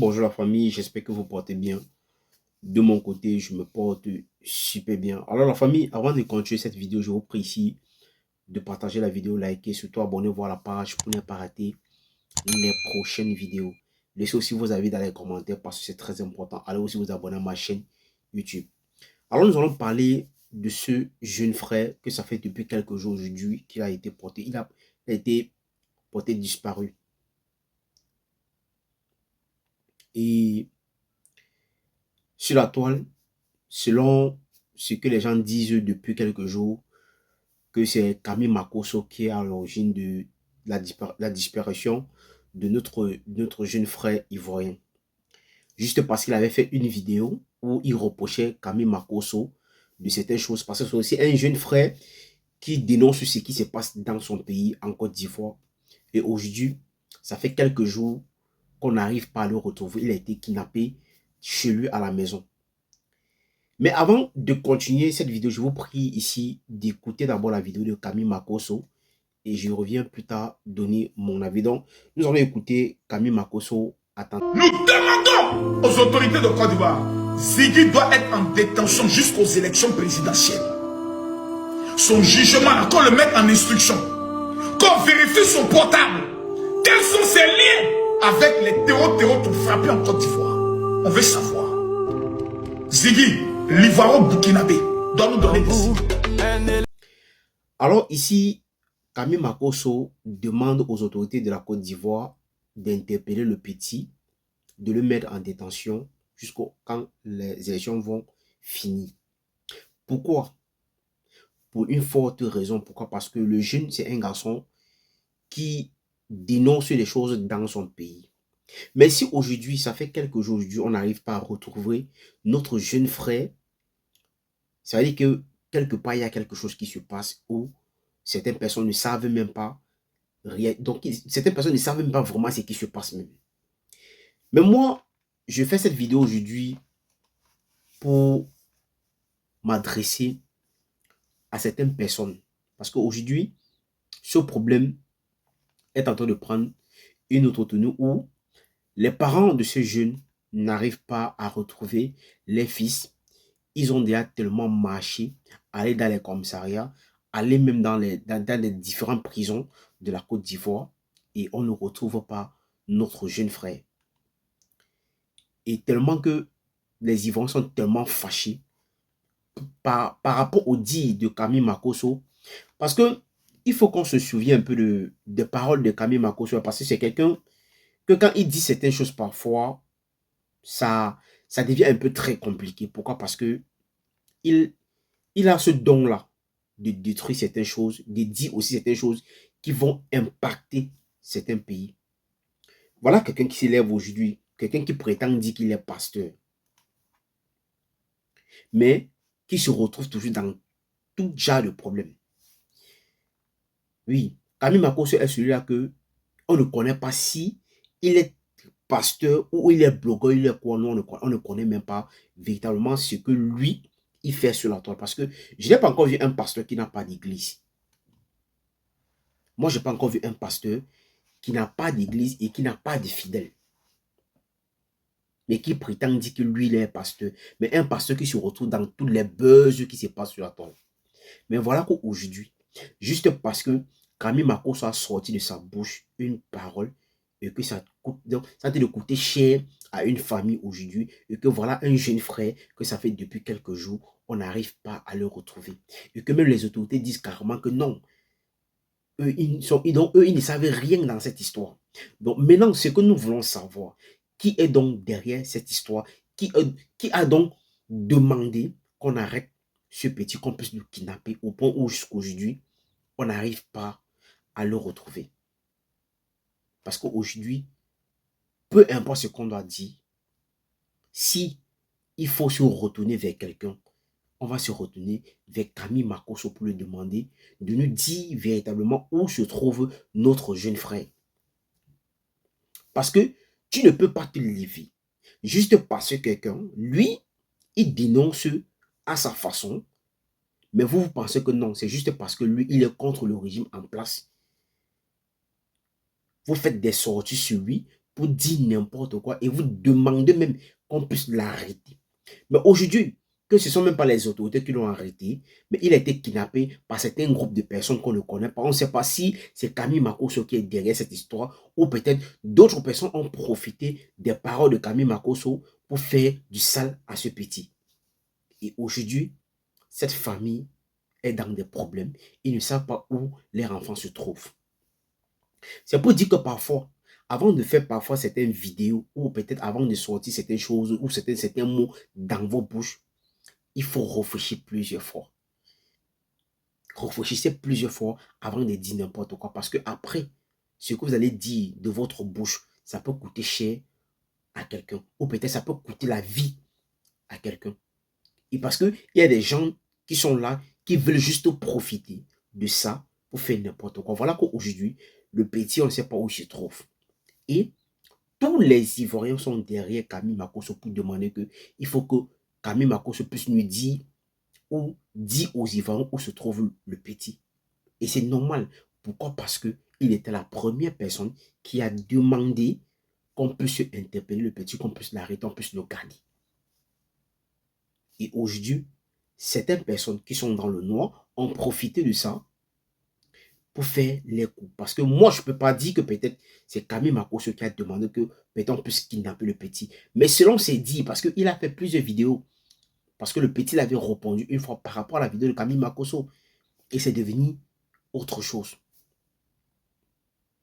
Bonjour la famille, j'espère que vous portez bien. De mon côté, je me porte super bien. Alors la famille, avant de continuer cette vidéo, je vous prie ici de partager la vidéo, liker, surtout abonnez-vous à la page pour ne pas rater les prochaines vidéos. Laissez aussi vos avis dans les commentaires parce que c'est très important. Allez aussi vous abonner à ma chaîne YouTube. Alors nous allons parler de ce jeune frère que ça fait depuis quelques jours aujourd'hui qu'il a été porté. Il a été porté disparu. Et sur la toile, selon ce que les gens disent depuis quelques jours, que c'est Camille Makosso qui est à l'origine de la disparition de notre jeune frère ivoirien. Juste parce qu'il avait fait une vidéo où il reprochait Camille Makosso de certaines choses. Parce que c'est aussi un jeune frère qui dénonce ce qui se passe dans son pays, en Côte d'Ivoire. Et aujourd'hui, ça fait quelques jours qu'on n'arrive pas à le retrouver. Il a été kidnappé chez lui à la maison. Mais avant de continuer cette vidéo, je vous prie ici d'écouter d'abord la vidéo de Camille Makosso et je reviens plus tard donner mon avis. Donc, nous allons écouter Camille Makosso. Nous demandons aux autorités de Côte d'Ivoire, Ziggy doit être en détention jusqu'aux élections présidentielles. Son jugement, qu'on le mette en instruction, qu'on vérifie son portable. Quels sont ses liens avec les terreaux qui ont frappé en Côte d'Ivoire? On veut savoir. Ziggy, l'Ivoiro-Burkinabé, doit nous donner des signes. Alors ici, Camille Makosso demande aux autorités de la Côte d'Ivoire d'interpeller le petit, de le mettre en détention jusqu'au quand les élections vont finir. Pourquoi? Pour une forte raison. Pourquoi? Parce que le jeune, c'est un garçon qui dénonce les choses dans son pays. Mais si aujourd'hui, ça fait quelques jours, aujourd'hui, on n'arrive pas à retrouver notre jeune frère, ça veut dire que quelque part, il y a quelque chose qui se passe où certaines personnes ne savent même pas rien. Donc, certaines personnes ne savent même pas vraiment ce qui se passe même. Mais moi, je fais cette vidéo aujourd'hui pour m'adresser à certaines personnes. Parce qu'aujourd'hui, ce problème est en train de prendre une autre tenue où les parents de ces jeunes n'arrivent pas à retrouver les fils. Ils ont déjà tellement marché, aller dans les commissariats, aller même dans les différentes prisons de la Côte d'Ivoire et on ne retrouve pas notre jeune frère. Et tellement que les Ivoiriens sont tellement fâchés par rapport au dit de Camille Makosso. Parce que il faut qu'on se souvienne un peu des paroles de Camille Makosso. Parce que c'est quelqu'un que quand il dit certaines choses parfois, ça devient un peu très compliqué. Pourquoi? Parce que il a ce don-là de détruire certaines choses, de dire aussi certaines choses qui vont impacter certains pays. Voilà quelqu'un qui s'élève aujourd'hui, quelqu'un qui prétend dire qu'il est pasteur, mais qui se retrouve toujours dans tout genre de problèmes. Oui, Camille Makosso est celui-là que on ne connaît pas si il est pasteur ou il est blogueur, il est quoi, non, on ne connaît même pas véritablement ce que lui, il fait sur la toile. Parce que je n'ai pas encore vu un pasteur qui n'a pas d'église. Moi, je n'ai pas encore vu un pasteur qui n'a pas d'église et qui n'a pas de fidèles. Mais qui prétend dire que lui, il est pasteur. Mais un pasteur qui se retrouve dans tous les buzz qui se passent sur la toile. Mais voilà qu'aujourd'hui, juste parce que Camille Makosso a sorti de sa bouche une parole et que ça a été de coûter cher à une famille aujourd'hui et que voilà un jeune frère que ça fait depuis quelques jours, on n'arrive pas à le retrouver. Et que même les autorités disent carrément que non, eux, ils ne savent rien dans cette histoire. Donc maintenant, ce que nous voulons savoir, qui est donc derrière cette histoire, qui a donc demandé qu'on arrête ce petit, qu'on puisse le kidnapper au point où jusqu'aujourd'hui, on n'arrive pas à le retrouver. Parce qu'aujourd'hui, peu importe ce qu'on doit dire, si il faut se retourner vers quelqu'un, on va se retourner vers Camille Makosso pour lui demander de nous dire véritablement où se trouve notre jeune frère. Parce que tu ne peux pas te lever juste parce que quelqu'un, lui, il dénonce à sa façon, mais vous pensez que non, c'est juste parce que lui, il est contre le régime en place. Vous faites des sorties sur lui pour dire n'importe quoi et vous demandez même qu'on puisse l'arrêter. Mais aujourd'hui, que ce ne sont même pas les autorités qui l'ont arrêté, mais il a été kidnappé par certains groupes de personnes qu'on ne connaît pas. On ne sait pas si c'est Camille Makosso qui est derrière cette histoire ou peut-être d'autres personnes ont profité des paroles de Camille Makosso pour faire du sale à ce petit. Et aujourd'hui, cette famille est dans des problèmes. Ils ne savent pas où leurs enfants se trouvent. C'est pour dire que parfois, avant de faire parfois certaines vidéos ou peut-être avant de sortir certaines choses ou certains mots dans vos bouches, il faut réfléchir plusieurs fois. Réfléchissez plusieurs fois avant de dire n'importe quoi. Parce que après, ce que vous allez dire de votre bouche, ça peut coûter cher à quelqu'un. Ou peut-être ça peut coûter la vie à quelqu'un. Et parce qu'il y a des gens qui sont là, qui veulent juste profiter de ça pour faire n'importe quoi. Voilà qu'aujourd'hui, le petit, on ne sait pas où il se trouve. Et tous les Ivoiriens sont derrière Camille Makosso pour demander qu'il faut que Camille Makosso puisse nous dire ou dit aux Ivoiriens où se trouve le petit. Et c'est normal. Pourquoi? Parce qu'il était la première personne qui a demandé qu'on puisse interpeller le petit, qu'on puisse l'arrêter, qu'on puisse le garder. Et aujourd'hui, certaines personnes qui sont dans le noir ont profité de ça pour faire les coups. Parce que moi, je ne peux pas dire que peut-être c'est Camille Makosso qui a demandé que peut-être on puisse kidnapper le petit. Mais selon ses dires, parce qu'il a fait plusieurs vidéos, parce que le petit l'avait répondu une fois par rapport à la vidéo de Camille Makosso. Et c'est devenu autre chose.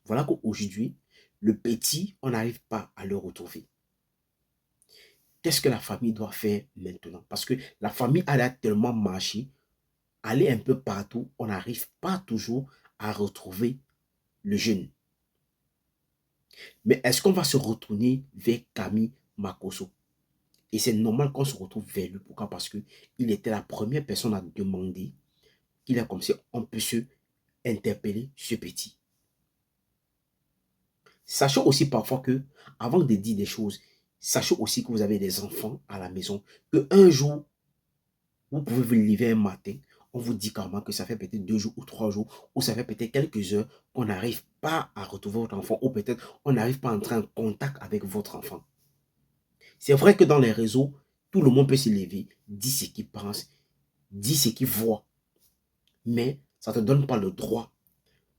Voilà qu'aujourd'hui, le petit, on n'arrive pas à le retrouver. Qu'est-ce que la famille doit faire maintenant? Parce que la famille, elle a tellement marché, aller un peu partout, on n'arrive pas toujours à retrouver le jeune. Mais est-ce qu'on va se retourner vers Camille Makosso? Et c'est normal qu'on se retrouve vers lui. Pourquoi? Parce qu'il était la première personne à demander qu'il a comme si on peut se interpeller ce petit. Sachez aussi parfois que, avant de dire des choses, sachez aussi que vous avez des enfants à la maison, qu'un jour, vous pouvez vous lever un matin, on vous dit carrément que ça fait peut-être 2 jours ou 3 jours, ou ça fait peut-être quelques heures qu'on n'arrive pas à retrouver votre enfant, ou peut-être on n'arrive pas à entrer en contact avec votre enfant. C'est vrai que dans les réseaux, tout le monde peut se lever, dire ce qu'il pense, dire ce qu'il voit, mais ça ne te donne pas le droit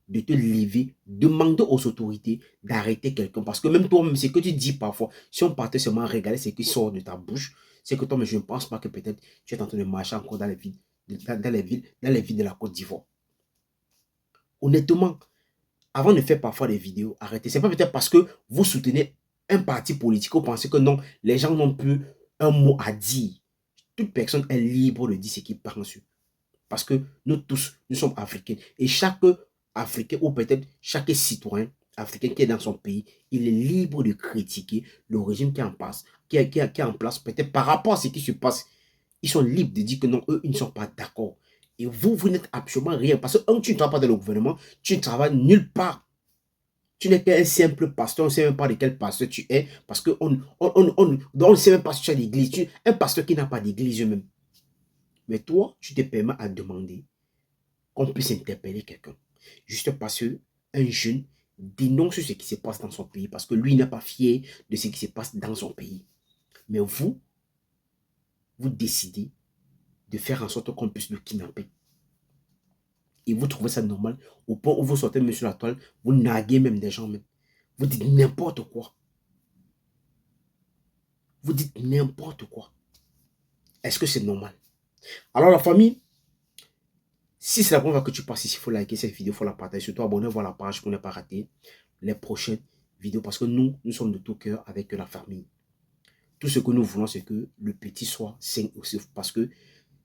de te lever, demander aux autorités d'arrêter quelqu'un. Parce que même toi-même, ce que tu dis parfois, si on partait seulement regarder ce qui sort de ta bouche, c'est que toi, mais je ne pense pas que peut-être tu es en train de marcher encore dans les villes, dans les villes de la Côte d'Ivoire. Honnêtement, avant de faire parfois des vidéos, arrêtez. Ce n'est pas peut-être parce que vous soutenez un parti politique, vous pensez que non, les gens n'ont plus un mot à dire. Toute personne est libre de dire ce qu'il pense. Parce que nous tous, nous sommes africains. Et chaque Africain, ou peut-être chaque citoyen africain qui est dans son pays, il est libre de critiquer le régime qui est en place, peut-être par rapport à ce qui se passe. Ils sont libres de dire que non, eux, ils ne sont pas d'accord. Et vous, vous n'êtes absolument rien. Parce que tu ne travailles pas dans le gouvernement, tu ne travailles nulle part. Tu n'es qu'un simple pasteur, on ne sait même pas de quel pasteur tu es, parce qu'on ne sait même pas si tu as l'église. Un pasteur qui n'a pas d'église même. Mais toi, tu te permets à demander qu'on puisse interpeller quelqu'un. Juste parce qu'un jeune dénonce ce qui se passe dans son pays, parce que lui n'est pas fier de ce qui se passe dans son pays. Mais vous décidez de faire en sorte qu'on puisse le kidnapper. Et vous trouvez ça normal, au point où vous sortez même sur la toile, vous naguez même des gens même. Vous dites n'importe quoi. Vous dites n'importe quoi. Est-ce que c'est normal? Alors la famille, si c'est la première fois que tu passes ici, il faut liker cette vidéo, il faut la partager, surtout abonnez-vous à la page pour ne pas rater les prochaines vidéos. Parce que nous sommes de tout cœur avec la famille. Tout ce que nous voulons, c'est que le petit soit sain aussi. Parce que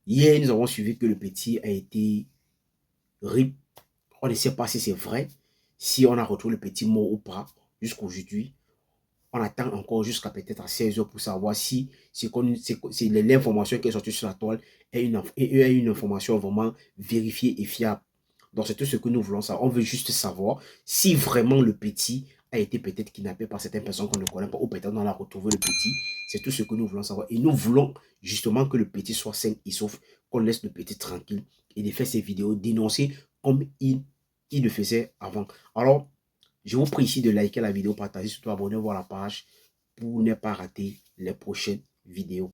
hier, nous avons suivi que le petit a été RIP. On ne sait pas si c'est vrai, si on a retrouvé le petit mort ou pas, jusqu'aujourd'hui. On attend encore jusqu'à peut-être à 16 h pour savoir si l'information qui est sortie sur la toile est une information vraiment vérifiée et fiable. Donc c'est tout ce que nous voulons savoir. On veut juste savoir si vraiment le petit a été peut-être kidnappé par certaines personnes qu'on ne connaît pas, ou peut-être on a retrouvé le petit. C'est tout ce que nous voulons savoir. Et nous voulons justement que le petit soit sain et sauf, qu'on laisse le petit tranquille et de faire ces vidéos, dénoncer comme il le faisait avant. Alors, Je vous prie ici de liker la vidéo, partager, surtout abonnez-vous à la page pour ne pas rater les prochaines vidéos.